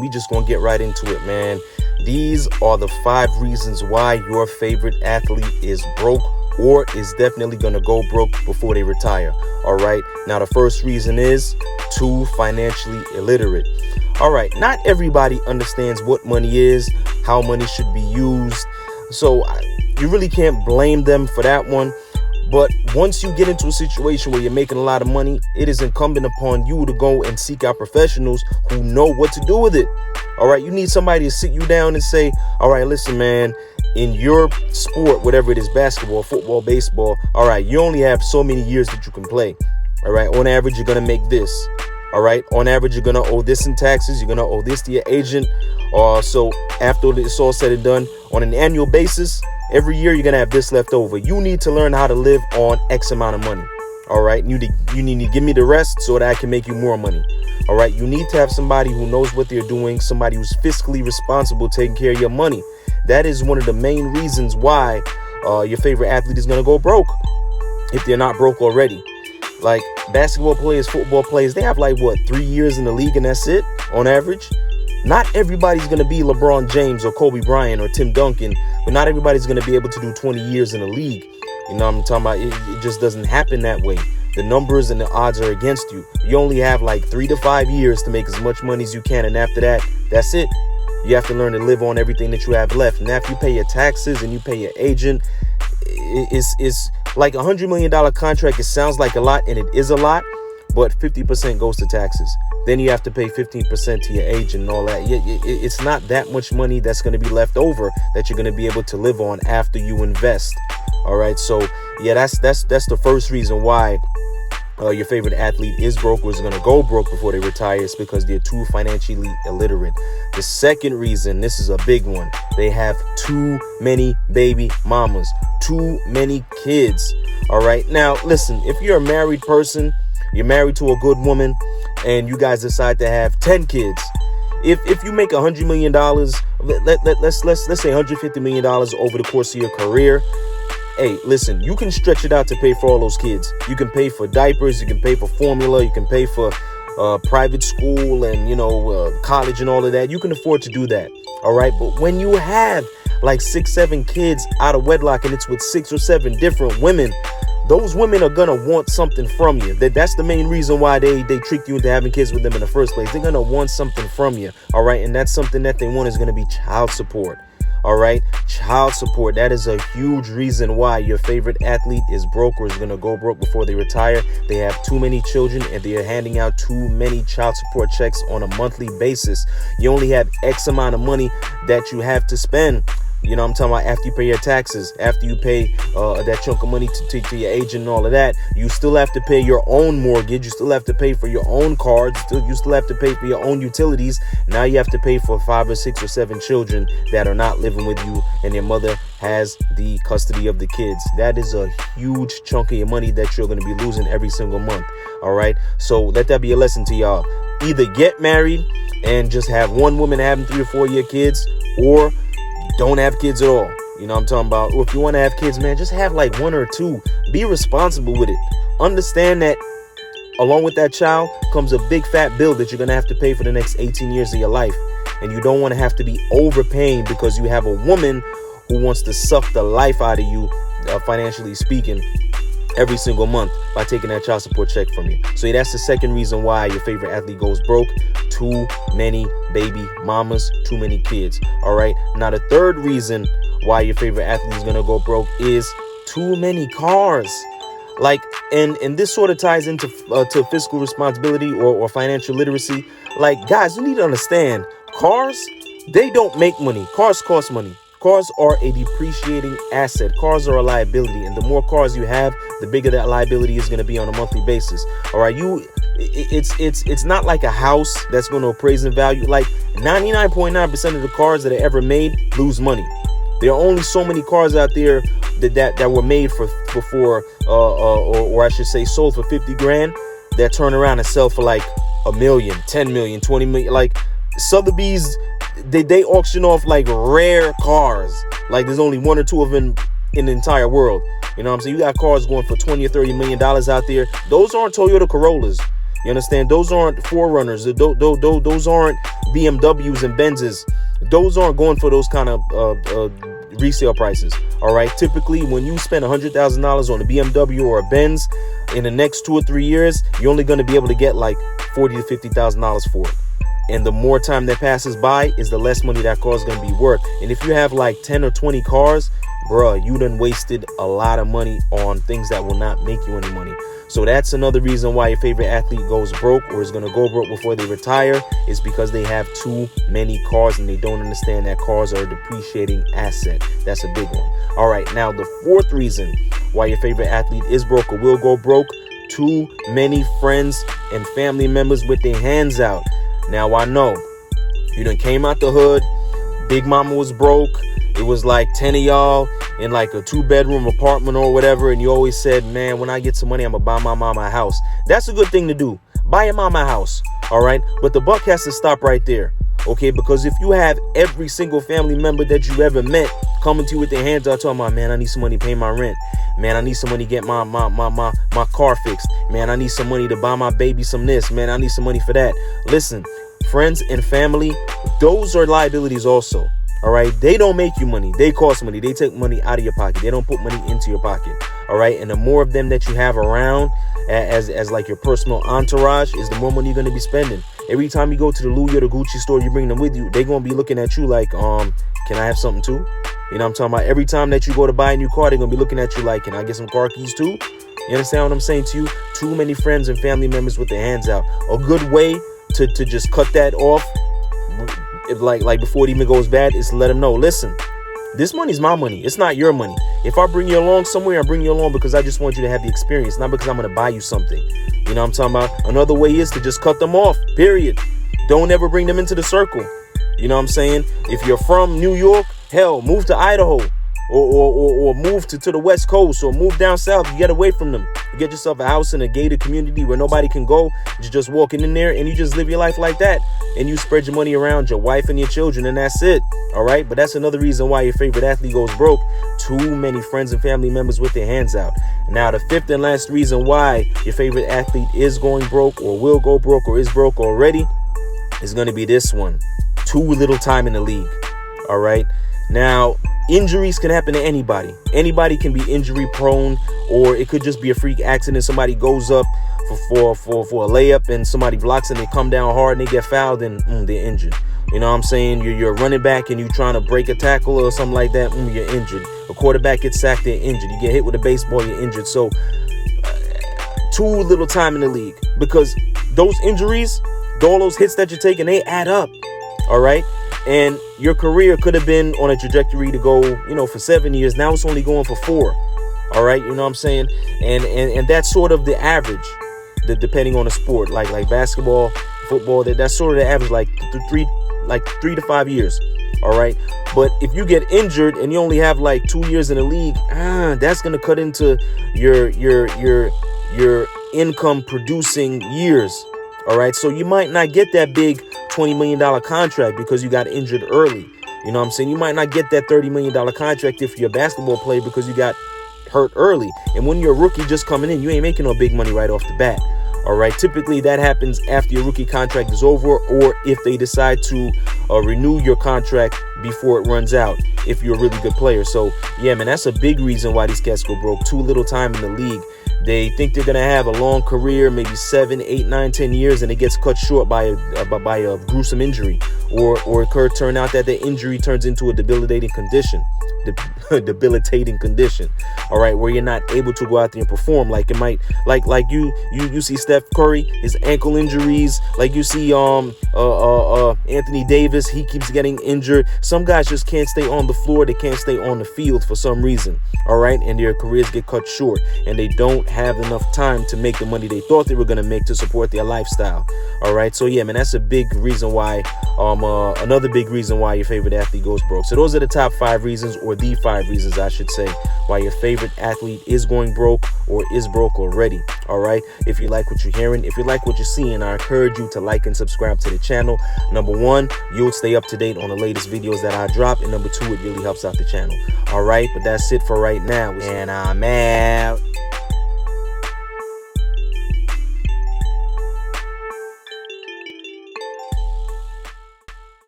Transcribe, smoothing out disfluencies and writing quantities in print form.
We just gonna get right into it, man. These are the 5 reasons why your favorite athlete is broke or is definitely gonna go broke before they retire. All right. Now, the first reason is too financially illiterate. All right. Not everybody understands what money is, how money should be used. So you really can't blame them for that one. But once you get into a situation where you're making a lot of money, it is incumbent upon you to go and seek out professionals who know what to do with it. All right. You need somebody to sit you down and say, all right, listen, man, in your sport, whatever it is, basketball, football, baseball. All right. You only have so many years that you can play. All right. On average, you're going to make this. All right. On average, you're going to owe this in taxes. You're going to owe this to your agent. So after it's all said and done, on an annual basis, every year you're going to have this left over. You need to learn how to live on X amount of money. All right. You need to give me the rest so that I can make you more money. All right. You need to have somebody who knows what they're doing, somebody who's fiscally responsible, taking care of your money. That is one of the main reasons why your favorite athlete is going to go broke if they're not broke already. Like basketball players, football players, they have 3 years in the league and that's it on average. Not everybody's going to be LeBron James or Kobe Bryant or Tim Duncan, but not everybody's going to be able to do 20 years in the league. You know what I'm talking about? It just doesn't happen that way. The numbers and the odds are against you. You only have 3 to 5 years to make as much money as you can. And after that, that's it. You have to learn to live on everything that you have left. And after you pay your taxes and you pay your agent, it's like $100 million contract. It sounds like a lot, and it is a lot, but 50% goes to taxes. Then you have to pay 15% to your agent and all that. It's not that much money that's going to be left over that you're going to be able to live on after you invest. All right. So, yeah, that's the first reason why your favorite athlete is broke or is going to go broke before they retire. It's because they're too financially illiterate. The second reason, this is a big one, they have too many baby mamas, too many kids. All right. Now, listen, if you're a married person, you're married to a good woman, and you guys decide to have 10 kids. If you make $100 million, let's say $150 million over the course of your career. Hey, listen, you can stretch it out to pay for all those kids. You can pay for diapers, you can pay for formula, you can pay for private school and, college and all of that. You can afford to do that. All right. But when you have 6, 7 kids out of wedlock and it's with 6 or 7 different women, those women are going to want something from you. That's the main reason why they tricked you into having kids with them in the first place. They're going to want something from you. All right. And that's something that they want is going to be child support. All right. Child support. That is a huge reason why your favorite athlete is broke or is going to go broke before they retire. They have too many children and they are handing out too many child support checks on a monthly basis. You only have X amount of money that you have to spend. You know what I'm talking about? After you pay your taxes, after you pay that chunk of money to your agent and all of that, you still have to pay your own mortgage. You still have to pay for your own cards. You still have to pay for your own utilities. Now you have to pay for 5 or 6 or 7 children that are not living with you, and your mother has the custody of the kids. That is a huge chunk of your money that you're going to be losing every single month. All right. So let that be a lesson to y'all. Either get married and just have one woman having 3 or 4 year kids, or don't have kids at all. You know what I'm talking about? Or if you want to have kids, man, just have 1 or 2. Be responsible with it. Understand that along with that child comes a big fat bill that you're going to have to pay for the next 18 years of your life. And you don't want to have to be overpaying because you have a woman who wants to suck the life out of you, financially speaking, every single month by taking that child support check from you. So that's the second reason why your favorite athlete goes broke. Too many baby mamas, too many kids. All right. Now, the third reason why your favorite athlete is going to go broke is too many cars. And this sort of ties into to fiscal responsibility or financial literacy. Guys, you need to understand, cars, they don't make money. Cars cost money. Cars are a depreciating asset. Cars are a liability. And the more cars you have, the bigger that liability is going to be on a monthly basis. All right. It's not like a house that's going to appraise in value. 99.9% of the cars that are ever made lose money. There are only so many cars out there that were made or I should say sold for 50 grand that turn around and sell for $1 million, 10 million, 20 million. Sotheby's, they auction off rare cars. There's only 1 or 2 of them in the entire world. You know what I'm saying? You got cars going for $20 or $30 million out there. Those aren't Toyota Corollas. You understand? Those aren't Forerunners. Those aren't BMWs and Benzes. Those aren't going for those kind of resale prices. All right. Typically, when you spend $100,000 on a BMW or a Benz in the next 2 or 3 years, you're only going to be able to get like $40,000 to $50,000 for it. And the more time that passes by is the less money that car is going to be worth. And if you have like 10 or 20 cars, bruh, you done wasted a lot of money on things that will not make you any money. So that's another reason why your favorite athlete goes broke or is going to go broke before they retire, is because they have too many cars and they don't understand that cars are a depreciating asset. That's a big one. All right. Now, the fourth reason why your favorite athlete is broke or will go broke: too many friends and family members with their hands out. Now, I know you done came out the hood. Big mama was broke. It was like 10 of y'all in like a 2-bedroom apartment or whatever. And you always said, man, when I get some money, I'm going to buy my mama a house. That's a good thing to do. Buy your mama a house. All right. But the buck has to stop right there. OK, because if you have every single family member that you ever met coming to you with their hands out talking about, man, I need some money to pay my rent. Man, I need some money to get my car fixed. Man, I need some money to buy my baby some this. Man, I need some money for that. Listen, friends and family, those are liabilities also. All right. They don't make you money. They cost money. They take money out of your pocket. They don't put money into your pocket. All right. And the more of them that you have around as like your personal entourage is the more money you're going to be spending. Every time you go to the Louis or the Gucci store, you bring them with you. They're going to be looking at you like, can I have something too? You know what I'm talking about? Every time that you go to buy a new car, they're going to be looking at you like, can I get some car keys too? You understand what I'm saying to you? Too many friends and family members with their hands out. A good way to just cut that off, if like before it even goes bad, is to let them know, listen, this money's my money. It's not your money. If I bring you along somewhere, I bring you along because I just want you to have the experience, not because I'm going to buy you something. You know what I'm talking about? Another way is to just cut them off, period. Don't ever bring them into the circle. You know what I'm saying? If you're from New York, hell, move to Idaho or move to the West Coast or move down south. You get away from them. You get yourself a house in a gated community where nobody can go. You're just walking in there and you just live your life like that. And you spread your money around your wife and your children, and that's it. All right. But that's another reason why your favorite athlete goes broke. Too many friends and family members with their hands out. Now, the fifth and last reason why your favorite athlete is going broke or will go broke or is broke already is going to be this one: too little time in the league. All right. Now, injuries can happen to anybody. Anybody can be injury prone, or it could just be a freak accident. Somebody goes up for a layup and somebody blocks and they come down hard and they get fouled and they're injured. You know what I'm saying? You're a running back and you're trying to break a tackle or something like that. You're injured. A quarterback gets sacked, they're injured. You get hit with a baseball, you're injured. So too little time in the league, because those injuries, all those hits that you're taking, they add up. All right. And your career could have been on a trajectory to go, for 7 years. Now it's only going for 4. All right. You know what I'm saying? And that's sort of the average, depending on the sport, like basketball, football, that's sort of the average, like 3 to 5 years. All right. But if you get injured and you only have like 2 years in the league, that's going to cut into your income producing years. All right. So you might not get that big $20 million contract because you got injured early. You know what I'm saying? You might not get that $30 million contract if you're a basketball player because you got hurt early. And when you're a rookie just coming in, you ain't making no big money right off the bat. All right. Typically that happens after your rookie contract is over, or if they decide to renew your contract before it runs out, if you're a really good player. So yeah, man, that's a big reason why these cats go broke. Too little time in the league. They think they're going to have a long career, maybe 7, 8, 9, 10 years, and it gets cut short by a gruesome injury. Or it could turn out that the injury turns into a debilitating condition. All right, where you're not able to go out there and perform. Like it might, like you see Steph Curry, his ankle injuries. Like you see Anthony Davis, he keeps getting injured. Some guys just can't stay on the floor. They can't stay on the field for some reason. All right, and their careers get cut short, and they don't have enough time to make the money they thought they were going to make to support their lifestyle. All right, so yeah, man, that's a big reason why. Another big reason why your favorite athlete goes broke. So those are the top 5 reasons, or the 5 reasons I should say, why your favorite athlete is going broke or is broke already. All right. If you like what you're hearing, if you like what you're seeing, I encourage you to like and subscribe to the channel. Number 1, you'll stay up to date on the latest videos that I drop. And number 2, it really helps out the channel. All right. But that's it for right now. And I'm out.